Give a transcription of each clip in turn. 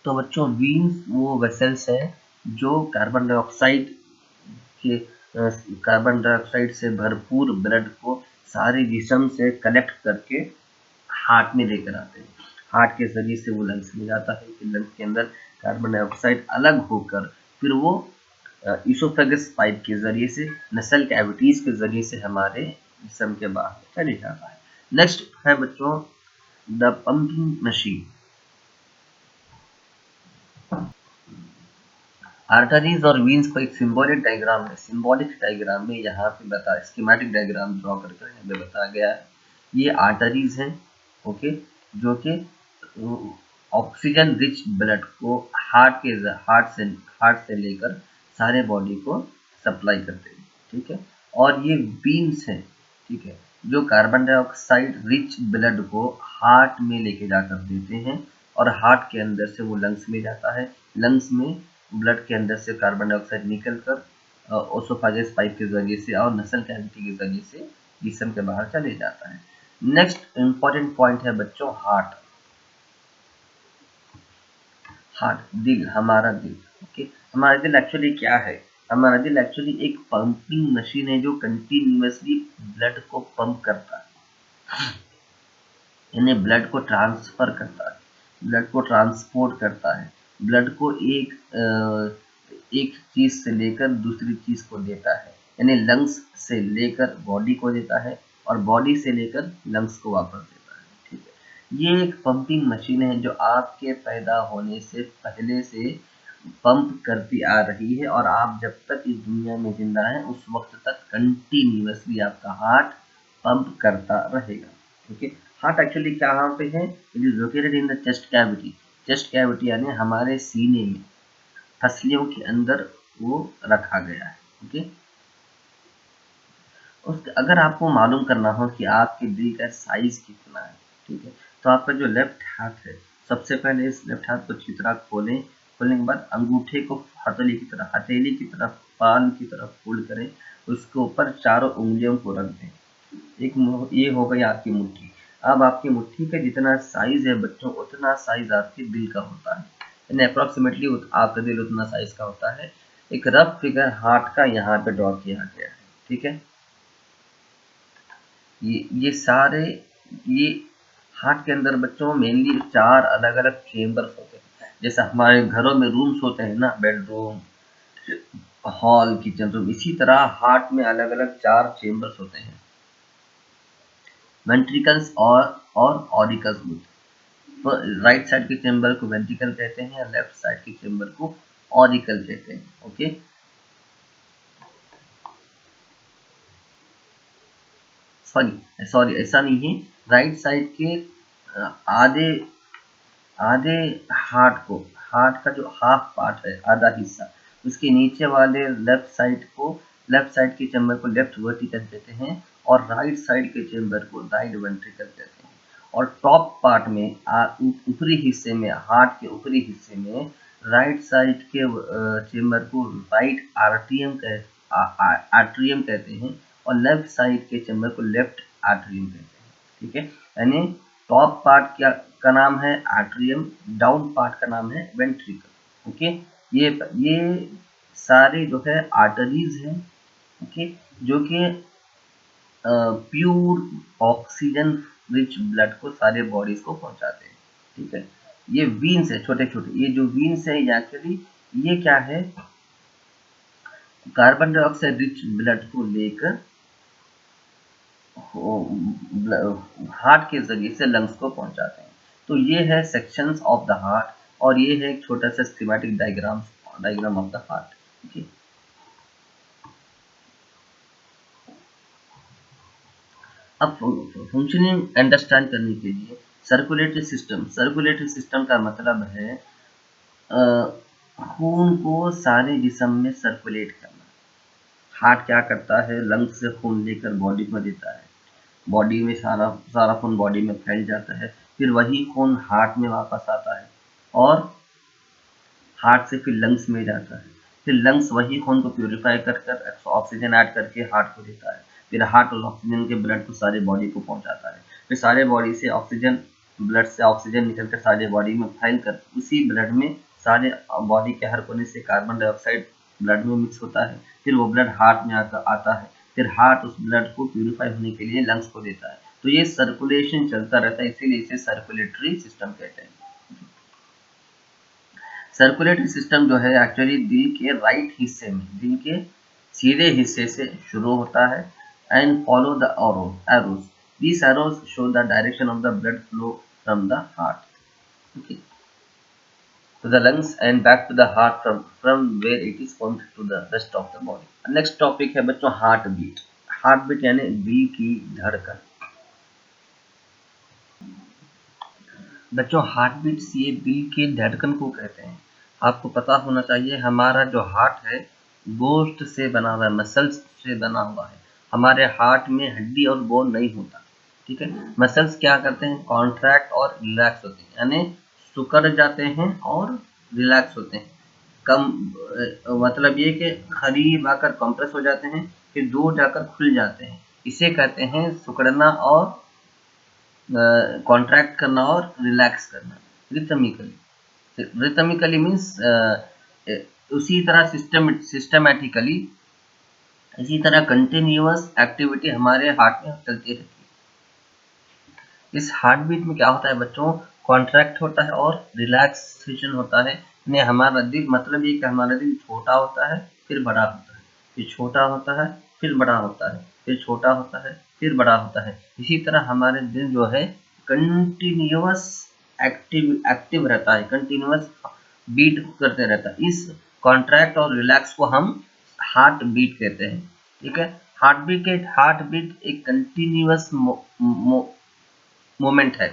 तो बच्चों वीन्स वो वेसल्स हैं जो कार्बन डाइऑक्साइड से भरपूर ब्लड को सारे जिस्म से कलेक्ट करके हार्ट में लेकर आते हैं। हार्ट के जरिए से वो लंग्स में जाता है, फिर लंग्स के अंदर कार्बन डाइऑक्साइड अलग होकर फिर वो इसोफेगस पाइप के जरिए से नसल कैविटीज के जरिए से हमारे जिस्म के बाहर चले जाता है। नेक्स्ट है बच्चों द पंपिंग मशीन। आर्टरीज और वीन्स को एक सिंबॉलिक डायग्राम में यहाँ पे बता स्कीमेटिक डायग्राम ड्रॉ करके यहाँ पे बताया गया है। ये आर्टरीज हैं, ओके, जो कि ऑक्सीजन रिच ब्लड को हार्ट से लेकर सारे बॉडी को सप्लाई करते हैं, ठीक है। और ये वीन्स हैं, ठीक है, जो कार्बन डाइऑक्साइड रिच ब्लड को हार्ट में लेके जाकर देते हैं और हार्ट के अंदर से वो लंग्स में जाता है। लंग्स में ब्लड के अंदर से कार्बन डाइऑक्साइड निकलकर ओसोफेगस पाइप के जरिए से और नसल कैविटी के जरिए से जिस्म के बाहर चले जाता है। नेक्स्ट इंपॉर्टेंट पॉइंट है बच्चों हार्ट। दिल, हमारा दिल, ओके। हमारा दिल एक्चुअली क्या है? हमारा दिल एक्चुअली एक पंपिंग मशीन है जो कंटिन्यूअसली ब्लड को पंप करता है, यानी ब्लड को ट्रांसफर करता है, ब्लड को ट्रांसपोर्ट करता है, ब्लड को एक चीज से लेकर दूसरी चीज को देता है, यानी लंग्स से लेकर बॉडी को देता है और बॉडी से लेकर लंग्स को वापस देता है, ठीक है। ये एक पंपिंग मशीन है जो आपके पैदा होने से पहले से पंप करती आ रही है और आप जब तक इस दुनिया में जिंदा हैं उस वक्त तक कंटिन्यूअसली आपका हार्ट पंप करता रहेगा, ठीक है। हार्ट एक्चुअली कहाँ पे है? It is located in the chest cavity. Chest cavity यानी हमारे सीने में, हंसलियों के अंदर वो रखा गया है, ओके। उसके अगर आपको मालूम करना हो कि आपके दिल का साइज कितना है, ठीक है, तो आपका जो लेफ्ट हाथ है, सबसे पहले इस लेफ्ट हाथ को चित्रा खोलें। खोलने के बाद अंगूठे को हथेली की तरफ पान की तरफ फोल्ड करें, उसके ऊपर चारों उंगलियों को रख दें। ये हो गई आपकी मुट्ठी। अब आपकी मुट्ठी का जितना साइज है बच्चों उतना साइज आपके दिल का होता है, यानी अप्रोक्सीमेटली आपका दिल उतना साइज का होता है। एक रफ फिगर हार्ट का यहाँ पे ड्रॉ किया गया है, ठीक है। ये हार्ट के अंदर बच्चों मेनली 4 अलग अलग चेम्बर्स होते हैं। जैसे हमारे घरों में रूम्स होते हैं ना, बेडरूम, हॉल, किचन रूम, इसी तरह हार्ट में अलग अलग 4 चेम्बर्स होते हैं, वेंट्रिकल्स और ऑरिकल्स होते हैं। तो राइट साइड के चेम्बर को वेंट्रिकल कहते हैं, लेफ्ट साइड के चेम्बर को ऑरिकल कहते हैं, ओके। सॉरी ऐसा नहीं है, राइट साइड के आधे आधे हार्ट का जो हाफ पार्ट है, आधा हिस्सा, उसके नीचे वाले लेफ्ट साइड के चेम्बर को लेफ्ट वर्टिकल कहते हैं और राइट साइड के चेम्बर को राइट वेंट्रिकल कहते हैं। और टॉप पार्ट में ऊपरी हिस्से में, हार्ट के ऊपरी हिस्से में राइट साइड के चेम्बर को राइट आर्ट्रियम कहते हैं और लेफ्ट साइड के चेम्बर को लेफ्ट आर्ट्रियम कहते हैं, ठीक है। यानी टॉप पार्ट का नाम है आर्ट्रियम, डाउन पार्ट का नाम है वेंट्रिकल, ओके। ये सारे जो है आर्टरीज हैं, ओके, जो कि प्योर ऑक्सीजन रिच ब्लड को सारे बॉडीज को पहुंचाते हैं, ठीक है। ये वीन्स है छोटे छोटे, ये जो वीन्स है एक्चुअली ये क्या है, कार्बन डाइऑक्साइड रिच ब्लड को लेकर हार्ट के जरिए से लंग्स को पहुंचाते हैं। तो ये है सेक्शंस ऑफ द हार्ट और ये है एक छोटा सा schematic diagram of the heart, ठीक है। अब फंक्शनिंग अंडरस्टैंड करने के लिए सर्कुलेटरी सिस्टम का मतलब है खून को सारे जिस्म में सर्कुलेट करना। हार्ट क्या करता है, लंग्स से खून लेकर बॉडी को देता है, बॉडी में सारा खून बॉडी में फैल जाता है, फिर वही खून हार्ट में वापस आता है और हार्ट से फिर लंग्स में जाता है, फिर लंग्स वही खून को प्यूरिफाई कर ऑक्सीजन ऐड करके हार्ट को देता है, फिर हार्ट उस ऑक्सीजन के ब्लड को सारे बॉडी को पहुंचाता है, फिर सारे बॉडी से ऑक्सीजन ब्लड से ऑक्सीजन निकलकर सारे बॉडी में फैल कर उसी ब्लड में सारे बॉडी के हर कोने से कार्बन डाइऑक्साइड ब्लड में मिक्स होता है, फिर वो ब्लड हार्ट में आकर आता है, फिर हार्ट उस ब्लड को प्यूरिफाई होने के लिए लंग्स को देता है। तो ये सर्कुलेशन चलता रहता है, इसीलिए इसे सर्कुलेटरी सिस्टम कहते हैं। सर्कुलेटरी सिस्टम जो है एक्चुअली दिल के राइट हिस्से में, दिल के सीधे हिस्से से शुरू होता है and follow the arrows. These arrows show the direction of the blood flow from the heart, okay, to the lungs and back to the heart from where it is pumped to the rest of the body. Next topic है बच्चों heart beat. Heart beat यानी दिल की धड़कन। बच्चों heart beat ये दिल के धड़कन को कहते हैं। आपको पता होना चाहिए हमारा जो हार्ट है गोश्त से बना हुआ है, मसल्स से बना हुआ है। हमारे हार्ट में हड्डी और बोन नहीं होता, ठीक है। मसल्स क्या करते हैं, कॉन्ट्रैक्ट और रिलैक्स होते हैं, यानी सिकुड़ जाते हैं और रिलैक्स होते हैं। कम मतलब ये कि करीब आकर कंप्रेस हो जाते हैं, फिर दूर जाकर खुल जाते हैं। इसे कहते हैं सिकुड़ना और कॉन्ट्रैक्ट करना और रिलैक्स करना रिथमिकली। रिथमिकली मीन्स उसी तरह सिस्टमेटिकली, इसी तरह कंटिन्यूअस एक्टिविटी हमारे हार्ट में चलती रहती है। इस हार्ट बीट में क्या होता है बच्चों, कॉन्ट्रैक्ट होता है और रिलैक्सेशन होता है। यानी हमारा दिल, मतलब ये कि हमारा दिल छोटा होता है फिर बड़ा होता है, फिर छोटा होता है फिर बड़ा होता है, फिर छोटा होता है फिर बड़ा होता है। इसी तरह हमारे दिल जो है कंटिन्यूअस एक्टिव रहता है, कंटिन्यूअस बीट करते रहता है। इस कॉन्ट्रैक्ट और रिलैक्स को हम हार्ट बीट कहते हैं, ठीक है। हार्ट बीट एक कंटिन्यूअस मोमेंट है,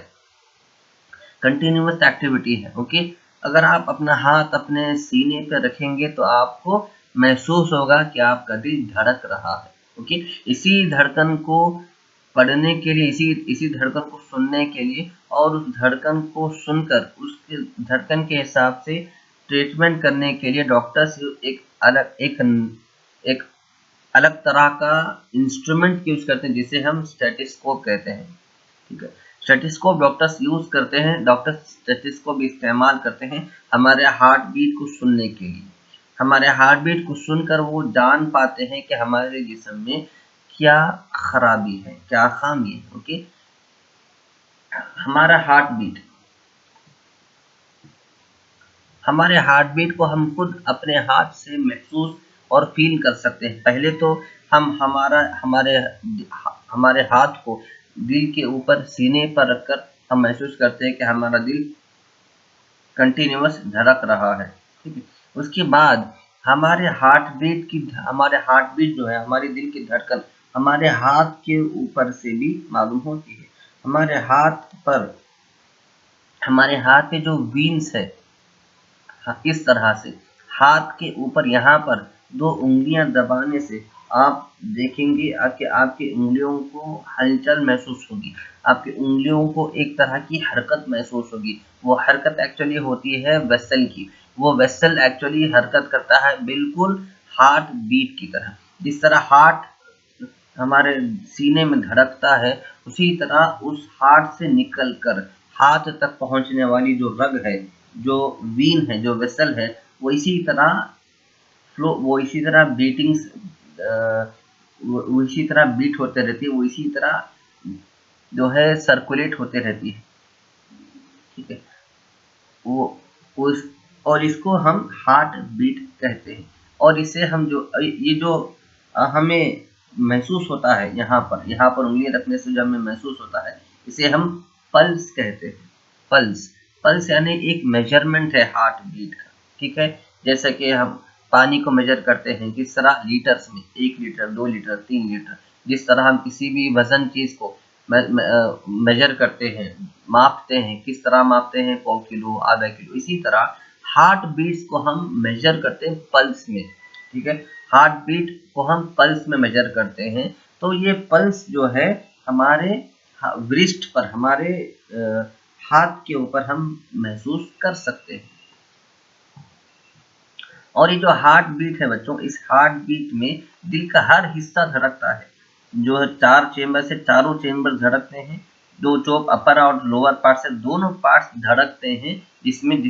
कंटिन्यूअस एक्टिविटी है, ओके। अगर आप अपना हाथ अपने सीने पर रखेंगे तो आपको महसूस होगा कि आपका दिल धड़क रहा है, ओके। इसी धड़कन को पढ़ने के लिए, इसी धड़कन को सुनने के लिए और उस धड़कन को सुनकर उसके धड़कन के हिसाब से ट्रीटमेंट करने के लिए डॉक्टर्स एक अलग तरह का इंस्ट्रूमेंट यूज करते हैं जिसे हम स्टेथोस्कोप कहते हैं, ठीक है। स्टेथोस्कोप डॉक्टर्स यूज करते हैं, डॉक्टर्स स्टेथोस्कोप इस्तेमाल करते हैं हमारे हार्ट बीट को सुनने के लिए। हमारे हार्ट बीट को सुनकर वो जान पाते हैं कि हमारे जिस्म में क्या खराबी है, क्या खामी है, ओके। हमारे हार्ट बीट को हम खुद अपने हाथ से महसूस और फील कर सकते हैं। पहले तो हम हमारे हाथ को दिल के ऊपर सीने पर रखकर हम महसूस करते हैं कि हमारा दिल कंटिन्यूअस धड़क रहा है, ठीक है। उसके बाद हमारे हार्ट बीट जो है, हमारे दिल की धड़कन हमारे हाथ के ऊपर से भी मालूम होती है। हमारे हाथ पे जो वीन्स है, इस तरह से हाथ के ऊपर यहाँ पर 2 उंगलियां दबाने से आप देखेंगे कि आपकी उंगलियों को हलचल महसूस होगी, आपकी उंगलियों को एक तरह की हरकत महसूस होगी। वो हरकत एक्चुअली होती है वेसल की। वो वेसल एक्चुअली हरकत करता है बिल्कुल हार्ट बीट की तरह। जिस तरह हार्ट हमारे सीने में धड़कता है, उसी तरह उस हार्ट से निकलकर हाथ तक पहुंचने वाली जो रग है, जो वीन है, जो वेसल है, वो इसी तरह बीट होते रहती है, वो इसी तरह जो है सर्कुलेट होते रहती है, ठीक है। और इसको हम हार्ट बीट कहते हैं। और इसे हम जो हमें महसूस होता है यहाँ पर उंगली रखने से जो हमें महसूस होता है, इसे हम पल्स कहते हैं। पल्स यानी एक मेजरमेंट है हार्ट बीट का, ठीक है। जैसे कि हम पानी को मेजर करते हैं किस तरह, लीटर्स में, 1 लीटर 2 लीटर 3 लीटर। जिस तरह हम किसी भी वजन चीज को मेजर करते हैं, मापते हैं, किस तरह मापते हैं, 1 किलो आधा किलो, इसी तरह हार्ट बीट्स को हम मेजर करते हैं पल्स में, ठीक है। हार्ट बीट को हम पल्स में मेजर करते हैं। तो ये पल्स जो है हमारे व्रिस्ट पर, हमारे हाथ के ऊपर हम महसूस कर सकते हैं। और ये जो हार्ट बीट है बच्चों, इस हार्ट बीट में दिल का हर हिस्सा धड़कता है। जो 4 चेंबर से चारों चेंबर धड़कते हैं, दो जो अपर और लोअर पार्ट से दोनों पार्ट्स धड़कते हैं, इसमें